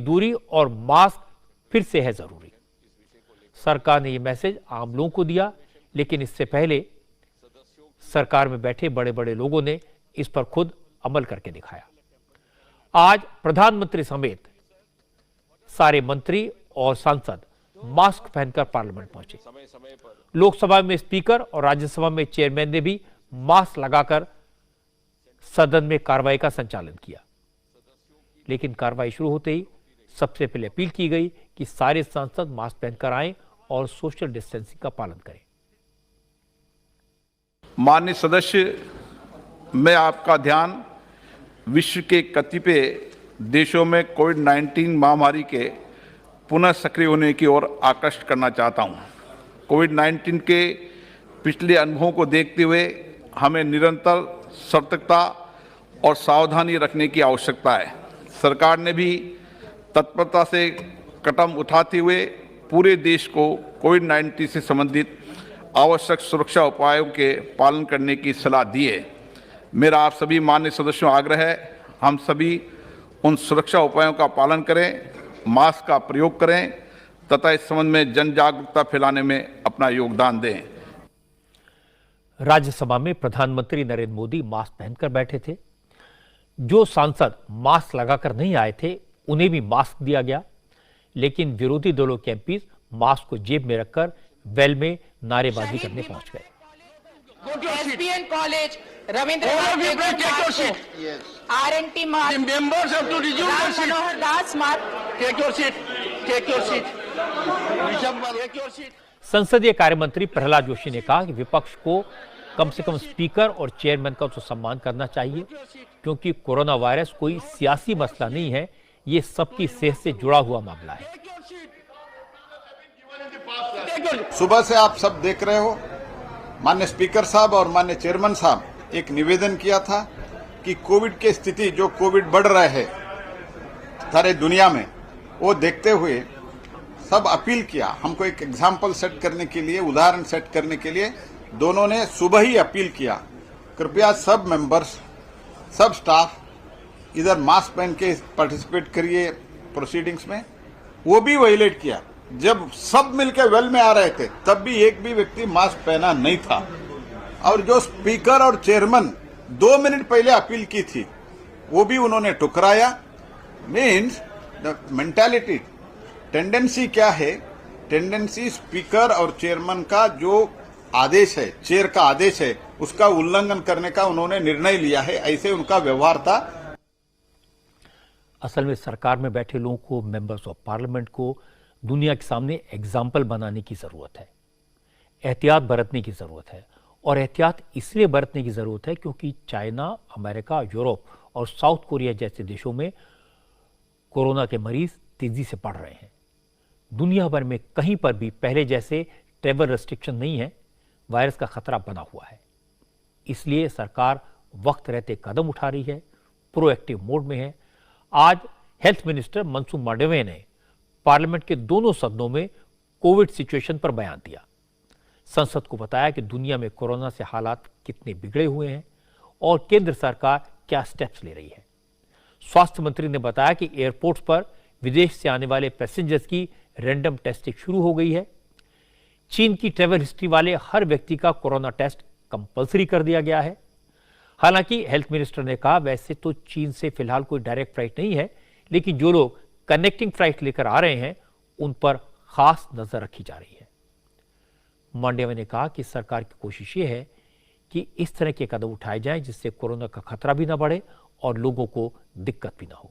दूरी और मास्क फिर से है जरूरी। सरकार ने यह मैसेज आम लोगों को दिया, लेकिन इससे पहले सरकार में बैठे बड़े बड़े लोगों ने इस पर खुद अमल करके दिखाया। आज प्रधानमंत्री समेत सारे मंत्री और सांसद मास्क पहनकर पार्लियामेंट पहुंचे। लोकसभा में स्पीकर और राज्यसभा में चेयरमैन ने भी मास्क लगाकर सदन में कार्रवाई का संचालन किया। लेकिन कार्रवाई शुरू होते ही सबसे पहले अपील की गई कि सारे सांसद मास्क पहनकर आएं और सोशल डिस्टेंसिंग का पालन करें। माननीय सदस्य, मैं आपका ध्यान विश्व के कतिपय देशों में कोविड-19 महामारी के पुनः सक्रिय होने की ओर आकर्षित करना चाहता हूं। कोविड-19 के पिछले अनुभवों को देखते हुए हमें निरंतर सतर्कता और सावधानी रखने की आवश्यकता है। सरकार ने भी तत्परता से कदम उठाते हुए पूरे देश को कोविड-19 से संबंधित आवश्यक सुरक्षा उपायों के पालन करने की सलाह दी है। मेरा आप सभी माननीय सदस्यों आग्रह है, हम सभी उन सुरक्षा उपायों का पालन करें, मास्क का प्रयोग करें तथा इस संबंध में जन जागरूकता फैलाने में अपना योगदान दें। राज्यसभा में प्रधानमंत्री नरेंद्र मोदी मास्क पहनकर बैठे थे। जो सांसद मास्क लगाकर नहीं आए थे उन्हें भी मास्क दिया गया, लेकिन विरोधी दलों के एमपी मास्क को जेब में रखकर वेल में नारेबाजी करने पहुंच गए। SBN College, Ravindra RNT Mark, the members have to resume their seat. Manohar Das Mark, take your seat. Take your seat. Take your seat. संसदीय कार्य मंत्री प्रहलाद जोशी ने कहा कि विपक्ष को कम से कम स्पीकर और चेयरमैन का तो सम्मान करना चाहिए, क्योंकि कोरोना वायरस कोई सियासी मसला नहीं है, ये सबकी सेहत से जुड़ा हुआ मामला है। सुबह से आप सब देख रहे हो, माननीय स्पीकर साहब और माननीय चेयरमैन साहब एक निवेदन किया था कि कोविड की स्थिति, जो कोविड बढ़ रहा है सारे दुनिया में, वो देखते हुए सब अपील किया हमको एक एग्जाम्पल सेट करने के लिए, उदाहरण सेट करने के लिए दोनों ने सुबह ही अपील किया, कृपया सब मेंबर्स, सब स्टाफ इधर मास्क पहन के पार्टिसिपेट करिए प्रोसीडिंग्स में। वो भी वायलेट किया। जब सब मिलकर वेल में आ रहे थे तब भी एक भी व्यक्ति मास्क पहना नहीं था, और जो स्पीकर और चेयरमैन 2 मिनट पहले अपील की थी वो भी उन्होंने ठुकराया। मीन्स द मेंटालिटी, टेंडेंसी क्या है, टेंडेंसी स्पीकर और चेयरमैन का जो आदेश है, चेयर का आदेश है, उसका उल्लंघन करने का उन्होंने निर्णय लिया है, ऐसे उनका व्यवहार था। असल में सरकार में बैठे लोगों को, मेंबर्स ऑफ पार्लियामेंट को दुनिया के सामने एग्जाम्पल बनाने की जरूरत है, एहतियात बरतने की जरूरत है। और एहतियात इसलिए बरतने की जरूरत है क्योंकि चाइना, अमेरिका, यूरोप और साउथ कोरिया जैसे देशों में कोरोना के मरीज तेजी से बढ़ रहे हैं। दुनिया भर में कहीं पर भी पहले जैसे ट्रैवल रेस्ट्रिक्शन नहीं है, वायरस का खतरा बना हुआ है। इसलिए सरकार वक्त रहते कदम उठा रही है, प्रोएक्टिव मोड में है। आज हेल्थ मिनिस्टर मनसुख मांडविया ने पार्लियामेंट के दोनों सदनों में कोविड सिचुएशन पर बयान दिया। संसद को बताया कि दुनिया में कोरोना से हालात कितने बिगड़े हुए हैं और केंद्र सरकार क्या स्टेप्स ले रही है। स्वास्थ्य मंत्री ने बताया कि एयरपोर्ट्स पर विदेश से आने वाले पैसेंजर्स की रैंडम टेस्टिंग शुरू हो गई है। चीन की ट्रैवल हिस्ट्री वाले हर व्यक्ति का कोरोना टेस्ट कंपलसरी कर दिया गया है। हालांकि हेल्थ मिनिस्टर ने कहा, वैसे तो चीन से फिलहाल कोई डायरेक्ट फ्लाइट नहीं है, लेकिन जो लोग कनेक्टिंग फ्लाइट लेकर आ रहे हैं उन पर खास नजर रखी जा रही है। मांडविया ने कहा कि सरकार की कोशिश ये है कि इस तरह के कदम उठाए जाएं जिससे कोरोना का खतरा भी ना बढ़े और लोगों को दिक्कत भी ना हो।